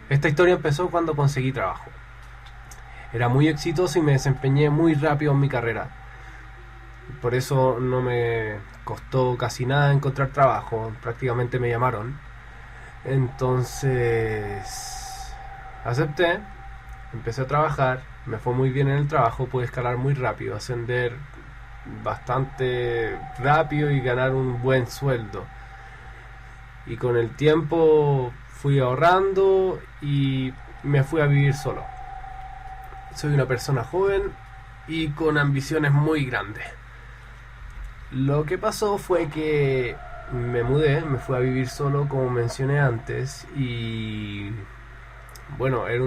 Esta historia empezó cuando conseguí trabajo. Era muy exitoso y me desempeñé muy rápido en mi carrera. Por eso no me costó casi nada encontrar trabajo. Prácticamente me llamaron. Entonces acepté, empecé a trabajar, me fue muy bien en el trabajo, pude escalar muy rápido, ascender bastante rápido y ganar un buen sueldo. Y con el tiempo fui ahorrando y me fui a vivir solo. Soy una persona joven y con ambiciones muy grandes. Lo que pasó fue que me mudé, me fui a vivir solo como mencioné antes y bueno, era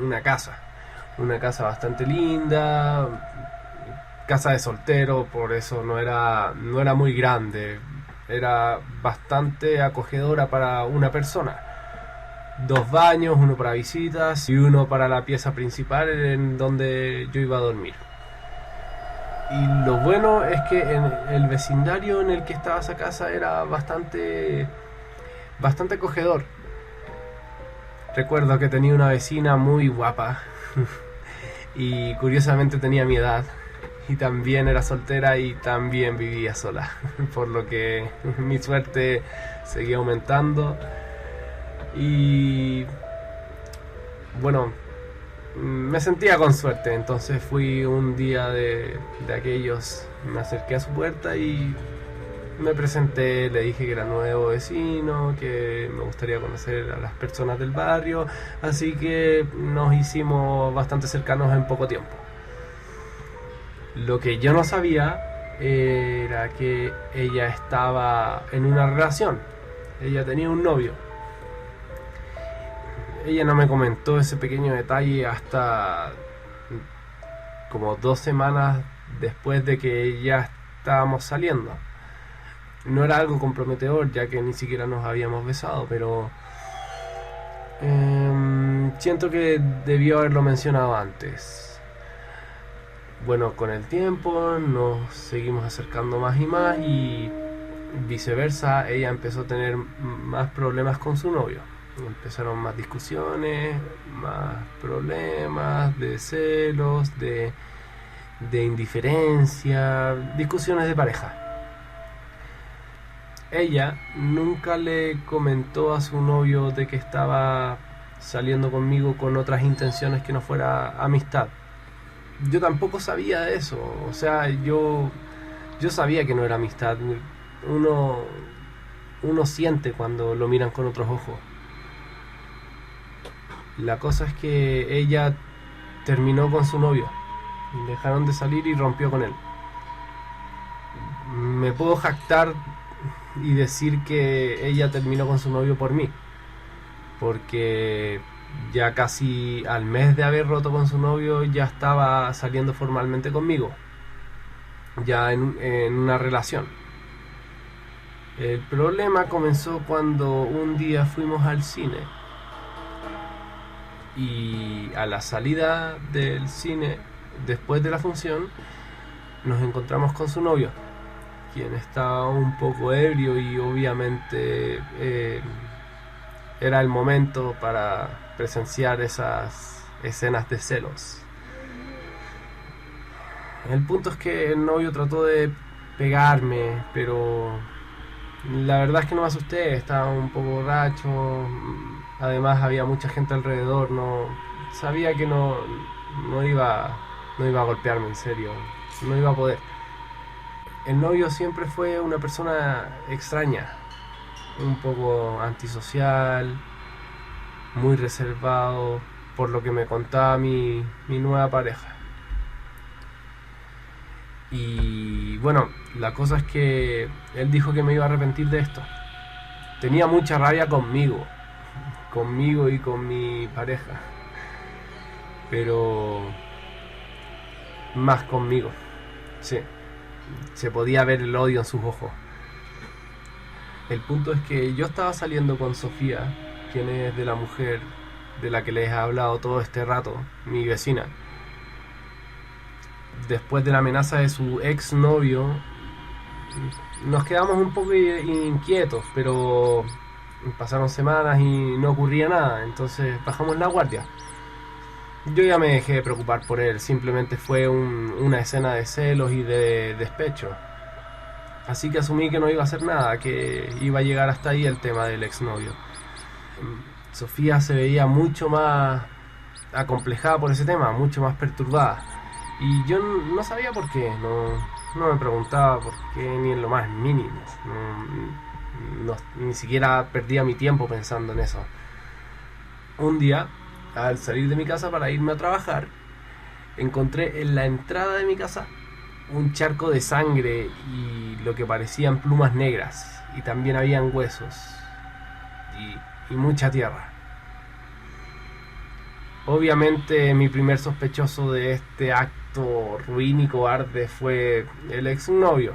una casa bastante linda, casa de soltero, por eso no era muy grande, era bastante acogedora para una persona. Dos baños, uno para visitas y uno para la pieza principal en donde yo iba a dormir. Y lo bueno es que en el vecindario en el que estaba esa casa era bastante acogedor. Recuerdo que tenía una vecina muy guapa y curiosamente tenía mi edad y también era soltera y también vivía sola, por lo que mi suerte seguía aumentando y bueno, me sentía con suerte. Entonces fui un día de aquellos, me acerqué a su puerta y me presenté, le dije que era nuevo vecino, que me gustaría conocer a las personas del barrio, así que nos hicimos bastante cercanos en poco tiempo. Lo que yo no sabía era que ella estaba en una relación, ella tenía un novio. Ella no me comentó ese pequeño detalle hasta como 2 semanas después de que ya estábamos saliendo. No era algo comprometedor, ya que ni siquiera nos habíamos besado, pero siento que debió haberlo mencionado antes. Bueno, con el tiempo nos seguimos acercando más y viceversa, ella empezó a tener más problemas con su novio. Empezaron más discusiones, más problemas de celos, de indiferencia, discusiones de pareja. Ella nunca le comentó a su novio de que estaba saliendo conmigo con otras intenciones que no fuera amistad. Yo tampoco sabía de eso, o sea, yo sabía que no era amistad. Uno, uno siente cuando lo miran con otros ojos. La cosa es que ella terminó con su novio, dejaron de salir y rompió con él. Me puedo jactar y decir que ella terminó con su novio por mí, porque ya casi al mes de haber roto con su novio ya estaba saliendo formalmente conmigo, ya en una relación. El problema comenzó cuando un día fuimos al cine y a la salida del cine, después de la función, nos encontramos con su novio, quien estaba un poco ebrio y obviamente era el momento para presenciar esas escenas de celos. El punto es que el novio trató de pegarme, pero la verdad es que no me asusté, estaba un poco borracho, además había mucha gente alrededor, no sabía que no iba a golpearme en serio, no iba a poder. El novio siempre fue una persona extraña, un poco antisocial, muy reservado, por lo que me contaba mi nueva pareja. Y bueno, la cosa es que él dijo que me iba a arrepentir de esto. Tenía mucha rabia conmigo y con mi pareja, pero más conmigo, sí. Se podía ver el odio en sus ojos. El punto es que yo estaba saliendo con Sofía, quien es de la mujer de la que les he hablado todo este rato, mi vecina. Después de la amenaza de su ex novio, nos quedamos un poco inquietos, pero Pasaron semanas y no ocurría nada, entonces bajamos la guardia. Yo ya me dejé de preocupar por él, simplemente fue una escena de celos y de despecho. Así que asumí que no iba a hacer nada, que iba a llegar hasta ahí el tema del exnovio. Sofía se veía mucho más acomplejada por ese tema, mucho más perturbada. Y yo no sabía por qué, no me preguntaba por qué ni en lo más mínimo. Ni siquiera perdía mi tiempo pensando en eso. Un día, al salir de mi casa para irme a trabajar, encontré en la entrada de mi casa un charco de sangre y lo que parecían plumas negras, y también habían huesos y mucha tierra. Obviamente mi primer sospechoso de este acto ruin y cobarde fue el exnovio.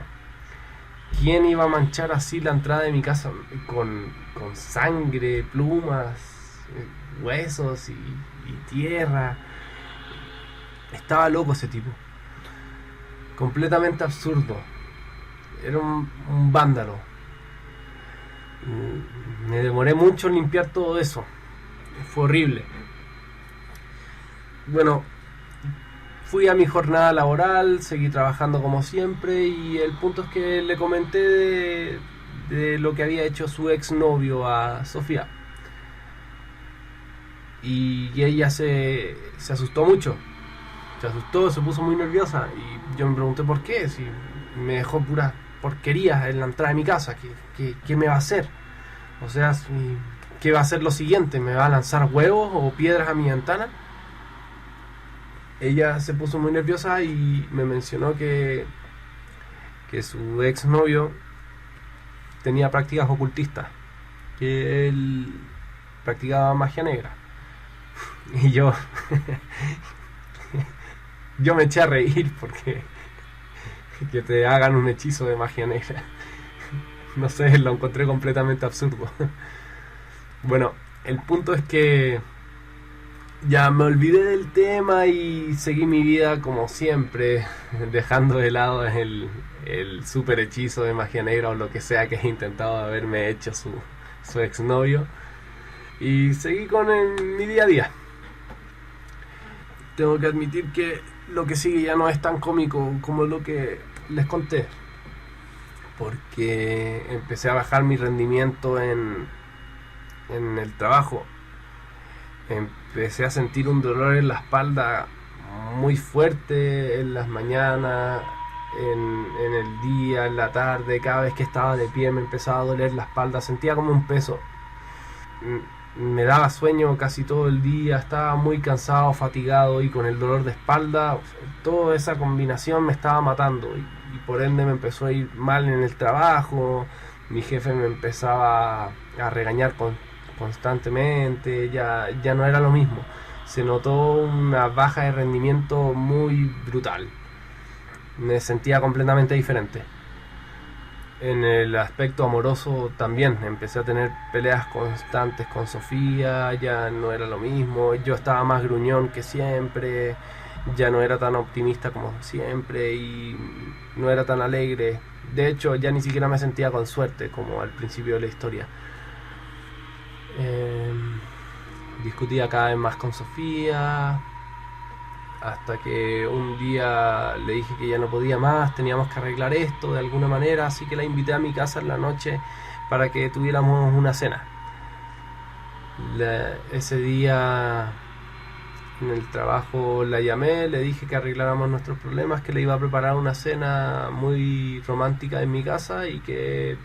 ¿Quién iba a manchar así la entrada de mi casa con sangre, plumas, huesos y tierra? Estaba loco ese tipo. Completamente absurdo. Era un vándalo. Me demoré mucho en limpiar todo eso. Fue horrible. Bueno, fui a mi jornada laboral, seguí trabajando como siempre, y el punto es que le comenté de lo que había hecho su exnovio a Sofía. Y ella se asustó mucho. Se asustó, se puso muy nerviosa, y yo me pregunté por qué, si me dejó puras porquerías en la entrada de mi casa. ¿Qué me va a hacer? O sea, ¿qué va a hacer lo siguiente? ¿Me va a lanzar huevos o piedras a mi ventana? Ella se puso muy nerviosa y me mencionó que su exnovio tenía prácticas ocultistas, que él practicaba magia negra. Y yo me eché a reír porque que te hagan un hechizo de magia negra, no sé, lo encontré completamente absurdo. Bueno, el punto es que ya me olvidé del tema y seguí mi vida como siempre, dejando de lado el super hechizo de magia negra o lo que sea que he intentado haberme hecho su exnovio, y seguí con mi día a día. Tengo que admitir que lo que sigue ya no es tan cómico como lo que les conté, porque empecé a bajar mi rendimiento en el trabajo. Empecé a sentir un dolor en la espalda muy fuerte en las mañanas, en el día, en la tarde. Cada vez que estaba de pie me empezaba a doler la espalda, sentía como un peso. Me daba sueño casi todo el día, estaba muy cansado, fatigado, y con el dolor de espalda, toda esa combinación me estaba matando, y por ende me empezó a ir mal en el trabajo. Mi jefe me empezaba a regañar constantemente, ya no era lo mismo. Se notó una baja de rendimiento muy brutal. Me sentía completamente diferente. En el aspecto amoroso también empecé a tener peleas constantes con Sofía, ya no era lo mismo. Yo estaba más gruñón que siempre, ya no era tan optimista como siempre y no era tan alegre. De hecho, ya ni siquiera me sentía con suerte como al principio de la historia. Discutía cada vez más con Sofía, hasta que un día le dije que ya no podía más, teníamos que arreglar esto de alguna manera, así que la invité a mi casa en la noche para que tuviéramos una cena. Ese día en el trabajo la llamé, le dije que arregláramos nuestros problemas, que le iba a preparar una cena muy romántica en mi casa y que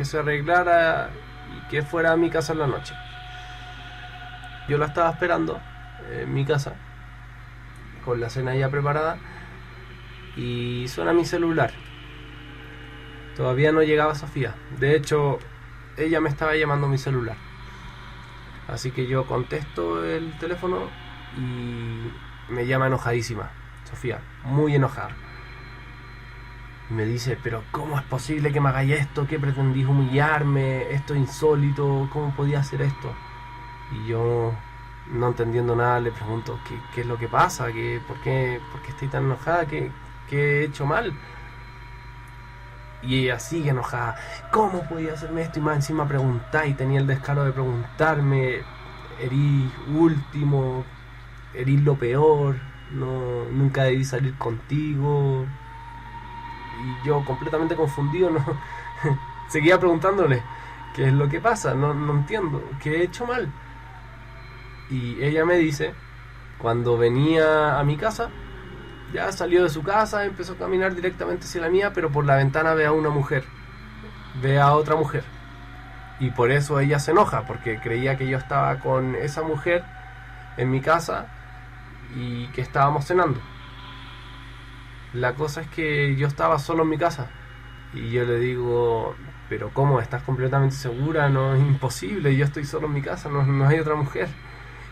se arreglara y que fuera a mi casa en la noche. Yo la estaba esperando en mi casa con la cena ya preparada, y suena mi celular. Todavía no llegaba Sofía. De hecho, ella me estaba llamando a mi celular. Así que yo contesto el teléfono y me llama enojadísima Sofía, muy enojada. Y me dice: pero ¿cómo es posible que me hagáis esto? ¿Qué pretendís, humillarme? Esto es insólito, ¿cómo podía hacer esto? Y yo, no entendiendo nada, le pregunto qué es lo que pasa, por qué estoy tan enojada, qué he hecho mal. Y ella sigue enojada. ¿Cómo podía hacerme esto? Y más encima preguntar, y tenía el descaro de preguntarme, erí último, erí lo peor, no, nunca debí salir contigo. Y yo completamente confundido, no seguía preguntándole qué es lo que pasa, no entiendo, qué he hecho mal. Y ella me dice, cuando venía a mi casa, ya salió de su casa, empezó a caminar directamente hacia la mía, pero por la ventana ve a una mujer, ve a otra mujer. Y por eso ella se enoja, porque creía que yo estaba con esa mujer en mi casa y que estábamos cenando. La cosa es que yo estaba solo en mi casa. Y yo le digo, pero ¿cómo? ¿Estás completamente segura? No, es imposible, yo estoy solo en mi casa, no hay otra mujer.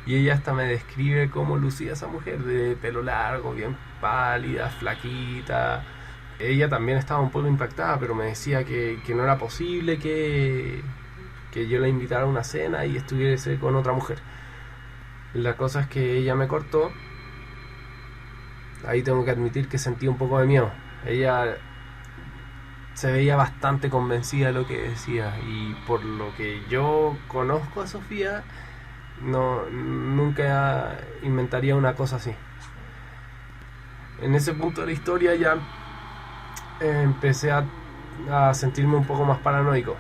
Y ella hasta me describe cómo lucía esa mujer, de pelo largo, bien pálida, flaquita. Ella también estaba un poco impactada, pero me decía que no era posible que yo la invitara a una cena y estuviese con otra mujer. La cosa es que ella me cortó. Ahí tengo que admitir que sentí un poco de miedo. Ella se veía bastante convencida de lo que decía, y por lo que yo conozco a Sofía, nunca inventaría una cosa así. En ese punto de la historia ya empecé a sentirme un poco más paranoico.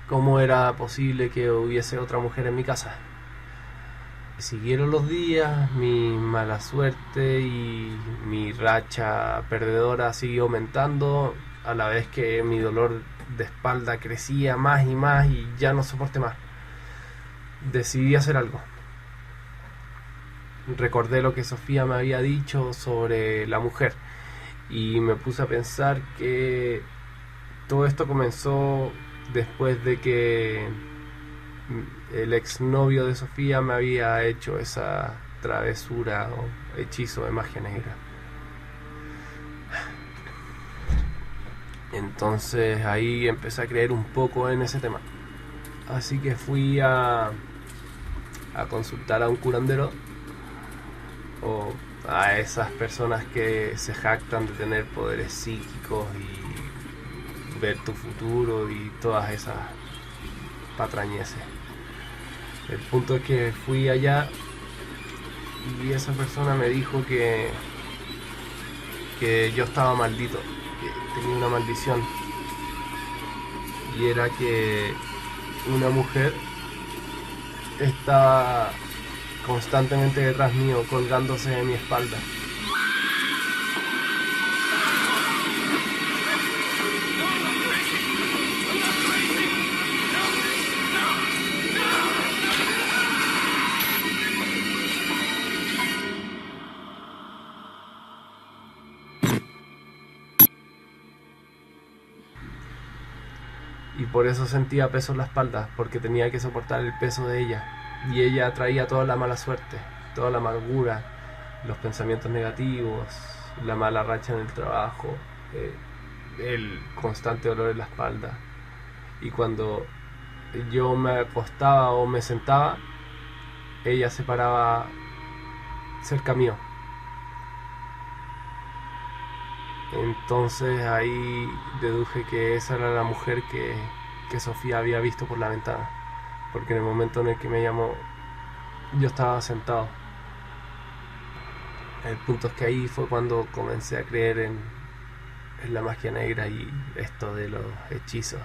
¿Cómo era posible que hubiese otra mujer en mi casa? Siguieron los días, mi mala suerte y mi racha perdedora siguió aumentando, a la vez que mi dolor de espalda crecía más y más y ya no soporté más. Decidí hacer algo. Recordé lo que Sofía me había dicho sobre la mujer y me puse a pensar que todo esto comenzó después de que el exnovio de Sofía me había hecho esa travesura o hechizo de magia negra. Entonces ahí empecé a creer un poco en ese tema. Así que fui a consultar a un curandero, o a esas personas que se jactan de tener poderes psíquicos y ver tu futuro y todas esas patrañeces. El punto es que fui allá y esa persona me dijo que yo estaba maldito, que tenía una maldición, y era que una mujer estaba constantemente detrás mío, colgándose de mi espalda. Y por eso sentía peso en la espalda, porque tenía que soportar el peso de ella. Y ella traía toda la mala suerte, toda la amargura, los pensamientos negativos, la mala racha en el trabajo, el constante dolor en la espalda. Y cuando yo me acostaba o me sentaba, ella se paraba cerca mío. Entonces ahí deduje que esa era la mujer que Sofía había visto por la ventana, porque en el momento en el que me llamó yo estaba sentado. El punto es que ahí fue cuando comencé a creer en la magia negra y esto de los hechizos.